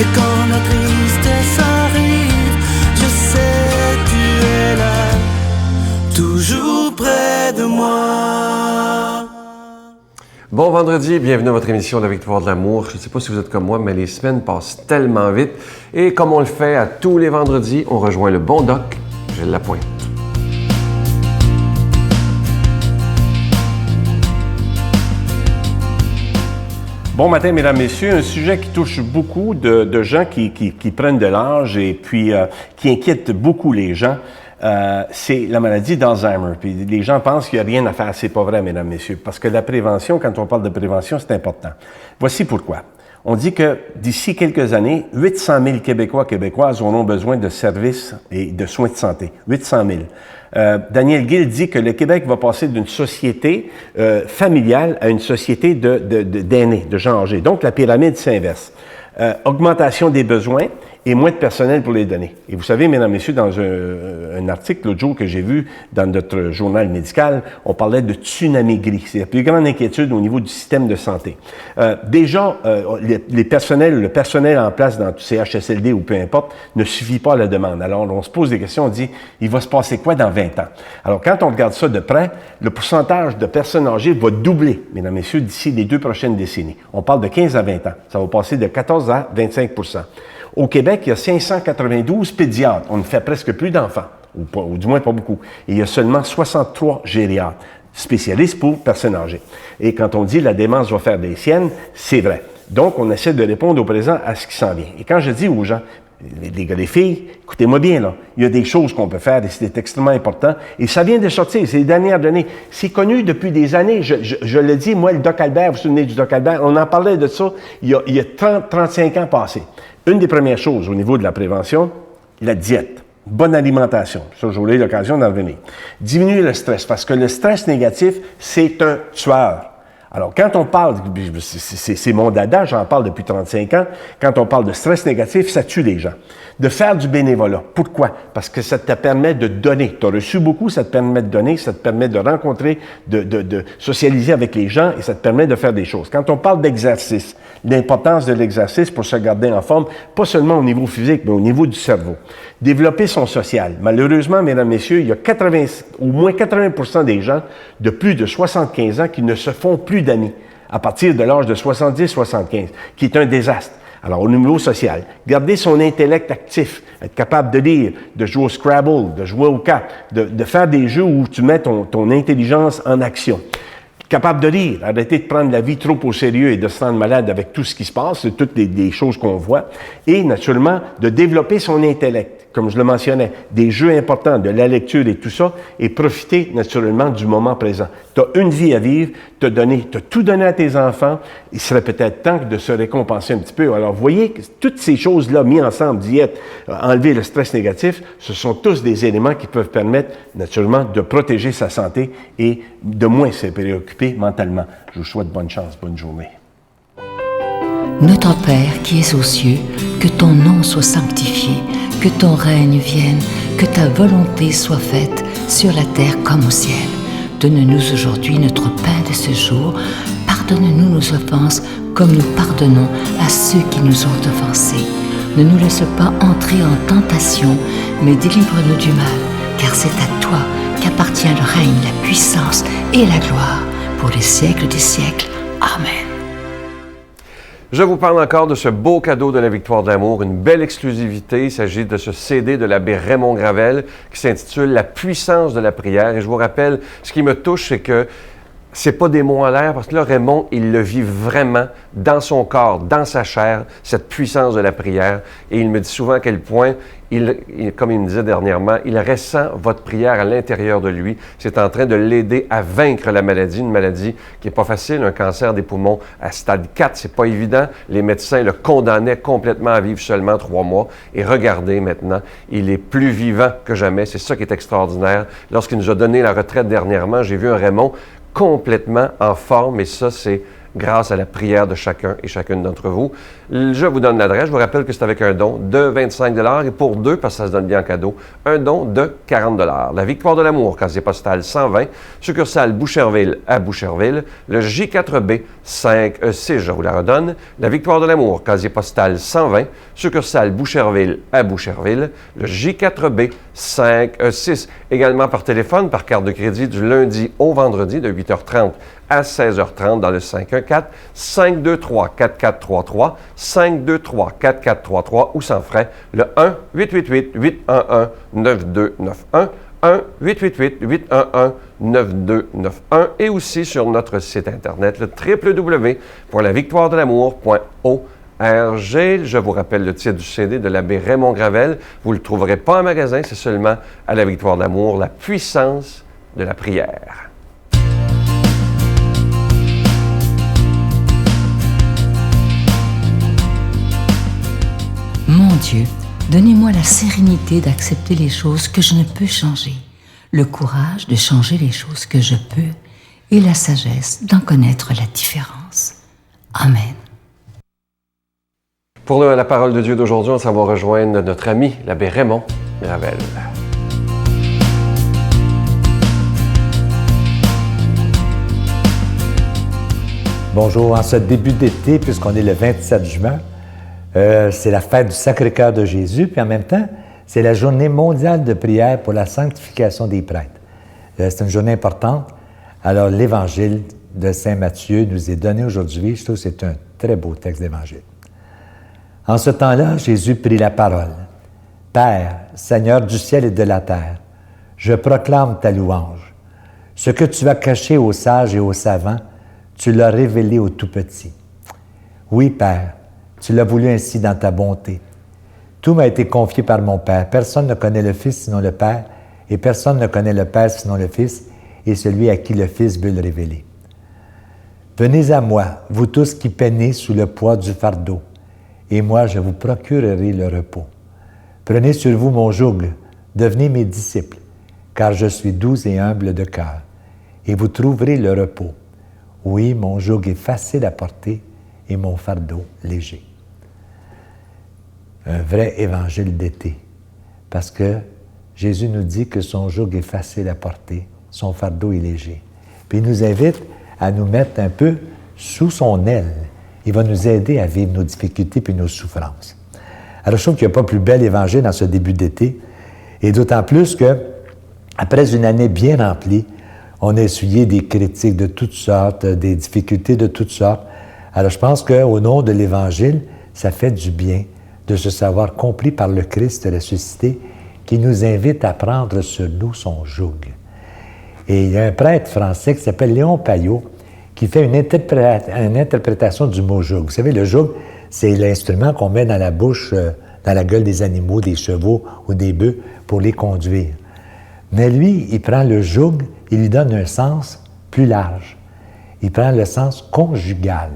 Et quand la tristesse arrive, je sais tu es là, toujours près de moi. Bon vendredi, bienvenue à votre émission La Victoire de l'amour. Je ne sais pas si vous êtes comme moi, mais les semaines passent tellement vite. Et comme on le fait à tous les vendredis, on rejoint le bon doc, Gilles Lapointe. Bon matin, mesdames, messieurs. Un sujet qui touche beaucoup de gens qui prennent de l'âge et puis qui inquiète beaucoup les gens. C'est la maladie d'Alzheimer. Puis les gens pensent qu'il n'y a rien à faire. C'est pas vrai, mesdames, messieurs. Parce que la prévention, quand on parle de prévention, c'est important. Voici pourquoi. On dit que d'ici quelques années, 800 000 Québécois, Québécoises auront besoin de services et de soins de santé. 800 000. Daniel Gill dit que le Québec va passer d'une société familiale à une société d'aînés, de gens âgés. Donc, la pyramide s'inverse. Augmentation des besoins et moins de personnel pour les donner. Et vous savez, mesdames, messieurs, dans un article l'autre jour que j'ai vu dans notre journal médical, on parlait de tsunami gris. C'est la plus grande inquiétude au niveau du système de santé. Déjà, le personnel en place dans CHSLD ou peu importe, ne suffit pas à la demande. Alors, on se pose des questions, on dit, il va se passer quoi dans 20 ans? Alors, quand on regarde ça de près, le pourcentage de personnes âgées va doubler, mesdames, messieurs, d'ici les 2 prochaines décennies. On parle de 15 à 20 ans. Ça va passer de 14 à 25 %. Au Québec, il y a 592 pédiatres. On ne fait presque plus d'enfants, ou du moins pas beaucoup. Et il y a seulement 63 gériatres, spécialistes pour personnes âgées. Et quand on dit la démence va faire des siennes, c'est vrai. Donc, on essaie de répondre au présent à ce qui s'en vient. Et quand je dis aux gens, les gars, les filles, écoutez-moi bien, là, il y a des choses qu'on peut faire et c'est extrêmement important. Et ça vient de sortir, c'est les dernières années. C'est connu depuis des années. Je le dis, moi, le Doc Albert, vous vous souvenez du Doc Albert, on en parlait de ça il y a 35 ans passés. Une des premières choses au niveau de la prévention, la diète. Bonne alimentation. Ça, j'aurai l'occasion d'en revenir. Diminuer le stress, parce que le stress négatif, c'est un tueur. Alors, quand on parle, c'est mon dada, j'en parle depuis 35 ans, quand on parle de stress négatif, ça tue les gens. De faire du bénévolat. Pourquoi? Parce que ça te permet de donner. Tu as reçu beaucoup, ça te permet de donner, ça te permet de rencontrer, de socialiser avec les gens et ça te permet de faire des choses. Quand on parle d'exercice, l'importance de l'exercice pour se garder en forme, pas seulement au niveau physique, mais au niveau du cerveau. Développer son social. Malheureusement, mesdames, messieurs, il y a au moins 80 % des gens de plus de 75 ans qui ne se font plus d'amis à partir de l'âge de 70-75, qui est un désastre. Alors, au niveau social, garder son intellect actif, être capable de lire, de jouer au Scrabble, de jouer au cap, de faire des jeux où tu mets ton intelligence en action. Capable de lire, arrêter de prendre la vie trop au sérieux et de se rendre malade avec tout ce qui se passe, toutes les choses qu'on voit, et naturellement, de développer son intellect, comme je le mentionnais, des jeux importants, de la lecture et tout ça, et profiter naturellement du moment présent. Tu as une vie à vivre, tu as tout donné à tes enfants, il serait peut-être temps de se récompenser un petit peu. Alors, vous voyez, toutes ces choses-là mises ensemble, diète, enlever le stress négatif, ce sont tous des éléments qui peuvent permettre naturellement de protéger sa santé et de moins se préoccuper mentalement. Je vous souhaite bonne chance, bonne journée. Notre Père qui es aux cieux, que ton nom soit sanctifié, que ton règne vienne, que ta volonté soit faite sur la terre comme au ciel. Donne-nous aujourd'hui notre pain de ce jour. Pardonne-nous nos offenses comme nous pardonnons à ceux qui nous ont offensés. Ne nous laisse pas entrer en tentation, mais délivre-nous du mal, car c'est à toi qu'appartient le règne, la puissance et la gloire pour les siècles des siècles. Amen. Je vous parle encore de ce beau cadeau de la Victoire de l'amour, une belle exclusivité. Il s'agit de ce CD de l'abbé Raymond Gravel qui s'intitule « La puissance de la prière ». Et je vous rappelle, ce qui me touche, c'est que c'est pas des mots en l'air, parce que là, Raymond, il le vit vraiment dans son corps, dans sa chair, cette puissance de la prière. Et il me dit souvent à quel point, comme il me disait dernièrement, il ressent votre prière à l'intérieur de lui. C'est en train de l'aider à vaincre la maladie, une maladie qui n'est pas facile, un cancer des poumons à stade 4, c'est pas évident. Les médecins le condamnaient complètement à vivre seulement 3 mois. Et regardez maintenant, il est plus vivant que jamais. C'est ça qui est extraordinaire. Lorsqu'il nous a donné la retraite dernièrement, j'ai vu un Raymond complètement en forme, et ça, c'est grâce à la prière de chacun et chacune d'entre vous. Je vous donne l'adresse. Je vous rappelle que c'est avec un don de 25 $ et pour deux, parce que ça se donne bien en cadeau, un don de 40 $. La Victoire de l'amour, casier postal 120, succursale Boucherville à Boucherville. Le J4B 5E6, je vous la redonne. La Victoire de l'amour, casier postal 120, succursale Boucherville à Boucherville. Le J4B 5E6. Également par téléphone, par carte de crédit du lundi au vendredi de 8h30 à 16h30 dans le 514-523-4433, 523-4433 ou sans frais, le 1-888-811-9291, 1-888-811-9291 et aussi sur notre site internet, le www.lavictoiredelamour.org. Je vous rappelle le titre du CD de l'abbé Raymond Gravel. Vous ne le trouverez pas en magasin, c'est seulement à la Victoire de l'amour, la puissance de la prière. Mon Dieu, donnez-moi la sérénité d'accepter les choses que je ne peux changer, le courage de changer les choses que je peux et la sagesse d'en connaître la différence. Amen. Pour la parole de Dieu d'aujourd'hui, on s'en va rejoindre notre ami, l'abbé Raymond Gravel. Bonjour, en ce début d'été, puisqu'on est le 27 juin, c'est la fête du Sacré-Cœur de Jésus, puis en même temps, c'est la journée mondiale de prière pour la sanctification des prêtres. C'est une journée importante. Alors, l'Évangile de Saint Matthieu nous est donné aujourd'hui. Je trouve que c'est un très beau texte d'Évangile. En ce temps-là, Jésus prit la parole. « Père, Seigneur du ciel et de la terre, je proclame ta louange. Ce que tu as caché aux sages et aux savants, tu l'as révélé aux tout-petits. Oui, Père, tu l'as voulu ainsi dans ta bonté. Tout m'a été confié par mon Père. Personne ne connaît le Fils sinon le Père, et personne ne connaît le Père sinon le Fils, et celui à qui le Fils veut le révéler. Venez à moi, vous tous qui peinez sous le poids du fardeau, et moi je vous procurerai le repos. Prenez sur vous mon joug, devenez mes disciples, car je suis doux et humble de cœur, et vous trouverez le repos. Oui, mon joug est facile à porter, et mon fardeau léger. » Un vrai évangile d'été, parce que Jésus nous dit que son joug est facile à porter, son fardeau est léger. Puis il nous invite à nous mettre un peu sous son aile. Il va nous aider à vivre nos difficultés puis nos souffrances. Alors je trouve qu'il n'y a pas plus bel évangile dans ce début d'été, et d'autant plus que, après une année bien remplie, on a essuyé des critiques de toutes sortes, des difficultés de toutes sortes. Alors je pense qu'au nom de l'Évangile, ça fait du bien de se savoir compris par le Christ ressuscité qui nous invite à prendre sur nous son joug. Et il y a un prêtre français qui s'appelle Léon Payot qui fait une interprétation du mot joug. Vous savez, le joug, c'est l'instrument qu'on met dans la bouche, dans la gueule des animaux, des chevaux ou des bœufs pour les conduire. Mais lui, il prend le joug, il lui donne un sens plus large. Il prend le sens conjugal.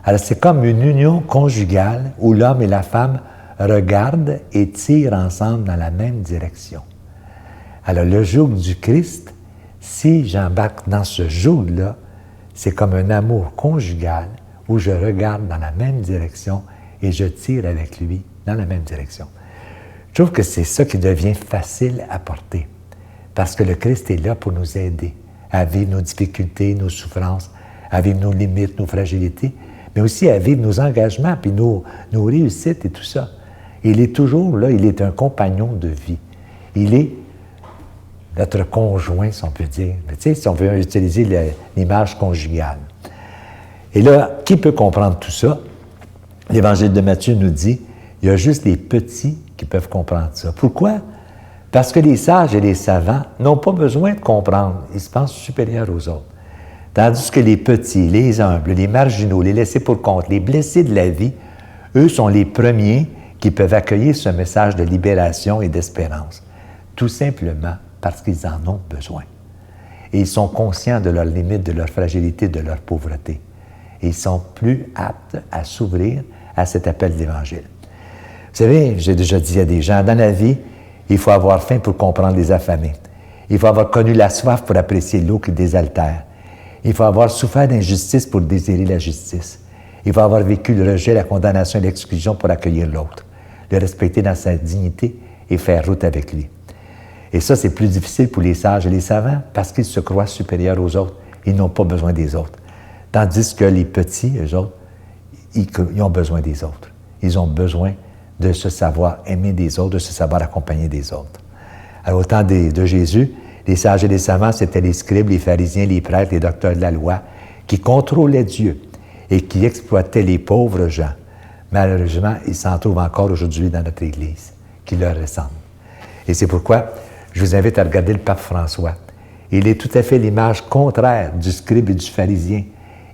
Alors, c'est comme une union conjugale où l'homme et la femme regardent et tirent ensemble dans la même direction. Alors, le joug du Christ, si j'embarque dans ce joug-là, c'est comme un amour conjugal où je regarde dans la même direction et je tire avec lui dans la même direction. Je trouve que c'est ça qui devient facile à porter, parce que le Christ est là pour nous aider à vivre nos difficultés, nos souffrances, à vivre nos limites, nos fragilités, mais aussi à vivre nos engagements, puis nos réussites et tout ça. Il est toujours là, il est un compagnon de vie. Il est notre conjoint, si on peut dire. Mais tu sais, si on veut utiliser l'image conjugale. Et là, qui peut comprendre tout ça? L'Évangile de Matthieu nous dit, il y a juste les petits qui peuvent comprendre ça. Pourquoi? Parce que les sages et les savants n'ont pas besoin de comprendre. Ils se pensent supérieurs aux autres. Tandis que les petits, les humbles, les marginaux, les laissés pour compte, les blessés de la vie, eux sont les premiers qui peuvent accueillir ce message de libération et d'espérance. Tout simplement parce qu'ils en ont besoin. Et ils sont conscients de leurs limites, de leur fragilité, de leur pauvreté. Et ils sont plus aptes à s'ouvrir à cet appel de l'Évangile. Vous savez, j'ai déjà dit à des gens, dans la vie, il faut avoir faim pour comprendre les affamés. Il faut avoir connu la soif pour apprécier l'eau qui désaltère. Il faut avoir souffert d'injustice pour désirer la justice. Il faut avoir vécu le rejet, la condamnation et l'exclusion pour accueillir l'autre, le respecter dans sa dignité et faire route avec lui. Et ça, c'est plus difficile pour les sages et les savants parce qu'ils se croient supérieurs aux autres. Ils n'ont pas besoin des autres. Tandis que les petits, eux autres, ils ont besoin des autres. Ils ont besoin de se savoir aimer des autres, de se savoir accompagner des autres. Alors, au temps de Jésus, les sages et les savants, c'était les scribes, les pharisiens, les prêtres, les docteurs de la loi, qui contrôlaient Dieu et qui exploitaient les pauvres gens. Malheureusement, ils s'en trouvent encore aujourd'hui dans notre Église, qui leur ressemblent. Et c'est pourquoi je vous invite à regarder le pape François. Il est tout à fait l'image contraire du scribe et du pharisien.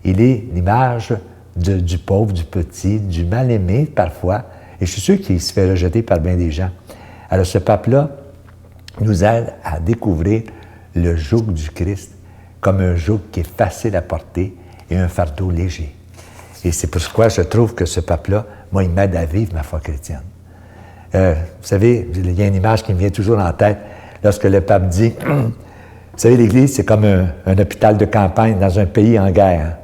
Il est l'image du pauvre, du petit, du mal-aimé parfois, et je suis sûr qu'il se fait rejeter par bien des gens. Alors ce pape-là nous aide à découvrir le joug du Christ comme un joug qui est facile à porter et un fardeau léger. Et c'est pourquoi je trouve que ce pape-là, moi, il m'aide à vivre ma foi chrétienne. Vous savez, il y a une image qui me vient toujours en tête lorsque le pape dit, vous savez, l'Église, c'est comme un hôpital de campagne dans un pays en guerre.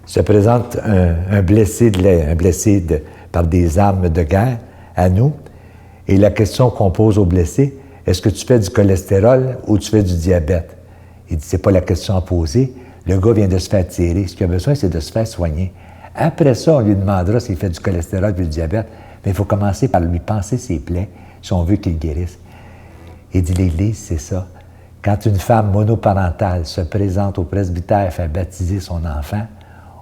Se présente un blessé par des armes de guerre à nous, et la question qu'on pose au blessé, est-ce que tu fais du cholestérol ou tu fais du diabète? Il dit, c'est pas la question à poser. Le gars vient de se faire tirer. Ce qu'il a besoin, c'est de se faire soigner. Après ça, on lui demandera s'il fait du cholestérol ou du diabète, mais il faut commencer par lui panser ses plaies si on veut qu'il guérisse. Il dit, l'Église, c'est ça. Quand une femme monoparentale se présente au presbytère et fait baptiser son enfant,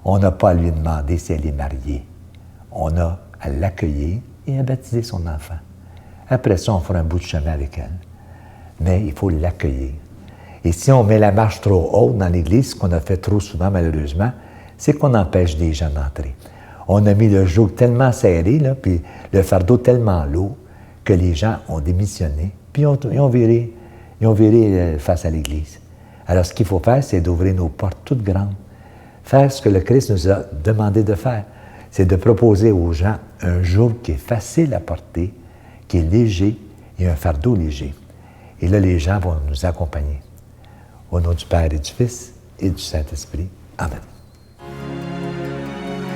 on n'a pas à lui demander si elle est mariée. On a à l'accueillir et à baptiser son enfant. Après ça, on fera un bout de chemin avec elle. Mais il faut l'accueillir. Et si on met la marche trop haute dans l'Église, ce qu'on a fait trop souvent malheureusement, c'est qu'on empêche des gens d'entrer. On a mis le joug tellement serré, là, puis le fardeau tellement lourd, que les gens ont démissionné, puis ils ont viré face à l'Église. Alors ce qu'il faut faire, c'est d'ouvrir nos portes toutes grandes. Faire ce que le Christ nous a demandé de faire, c'est de proposer aux gens un joug qui est facile à porter, qui est léger et un fardeau léger. Et là, les gens vont nous accompagner. Au nom du Père et du Fils et du Saint-Esprit. Amen.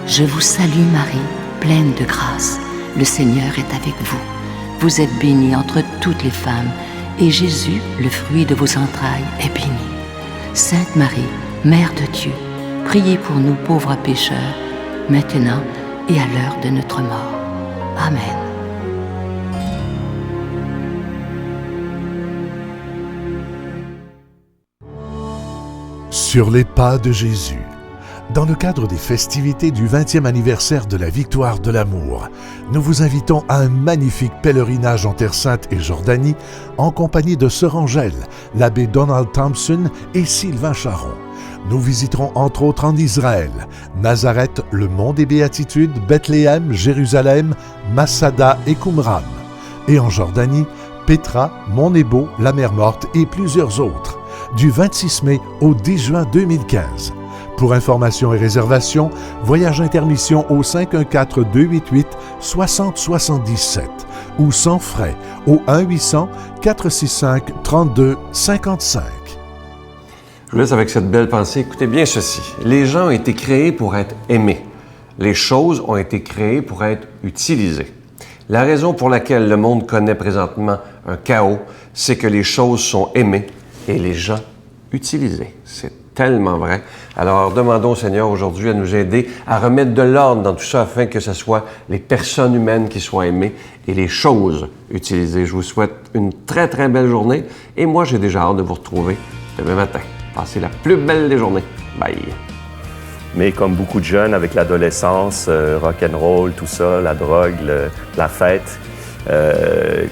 Je vous salue Marie, pleine de grâce. Le Seigneur est avec vous. Vous êtes bénie entre toutes les femmes, et Jésus, le fruit de vos entrailles, est béni. Sainte Marie, Mère de Dieu, priez pour nous pauvres pécheurs, maintenant et à l'heure de notre mort. Amen. Sur les pas de Jésus. Dans le cadre des festivités du 20e anniversaire de la victoire de l'amour, nous vous invitons à un magnifique pèlerinage en Terre Sainte et Jordanie en compagnie de Sœur Angèle, l'abbé Donald Thompson et Sylvain Charon. Nous visiterons entre autres en Israël, Nazareth, le Mont des Béatitudes, Bethléem, Jérusalem, Masada et Qumran. Et en Jordanie, Pétra, Mont Nebo, la Mer Morte et plusieurs autres, du 26 mai au 10 juin 2015. Pour informations et réservations, Voyage Intermission au 514-288-6077 ou sans frais au 1-800-465-3255. Je vous laisse avec cette belle pensée. Écoutez bien ceci. Les gens ont été créés pour être aimés. Les choses ont été créées pour être utilisées. La raison pour laquelle le monde connaît présentement un chaos, c'est que les choses sont aimées et les gens utilisés. C'est tellement vrai. Alors, demandons au Seigneur aujourd'hui à nous aider à remettre de l'ordre dans tout ça afin que ce soit les personnes humaines qui soient aimées et les choses utilisées. Je vous souhaite une très, très belle journée et moi, j'ai déjà hâte de vous retrouver demain matin. Passez la plus belle des journées. Bye! Mais comme beaucoup de jeunes, avec l'adolescence, rock'n'roll, tout ça, la drogue, la fête,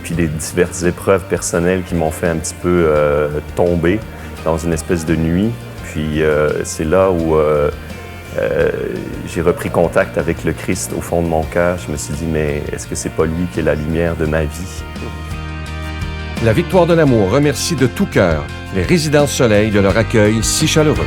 puis les diverses épreuves personnelles qui m'ont fait un petit peu tomber dans une espèce de nuit. Puis c'est là où j'ai repris contact avec le Christ au fond de mon cœur. Je me suis dit, mais est-ce que c'est pas lui qui est la lumière de ma vie? La Victoire de l'amour remercie de tout cœur les Résidences Soleil de leur accueil si chaleureux.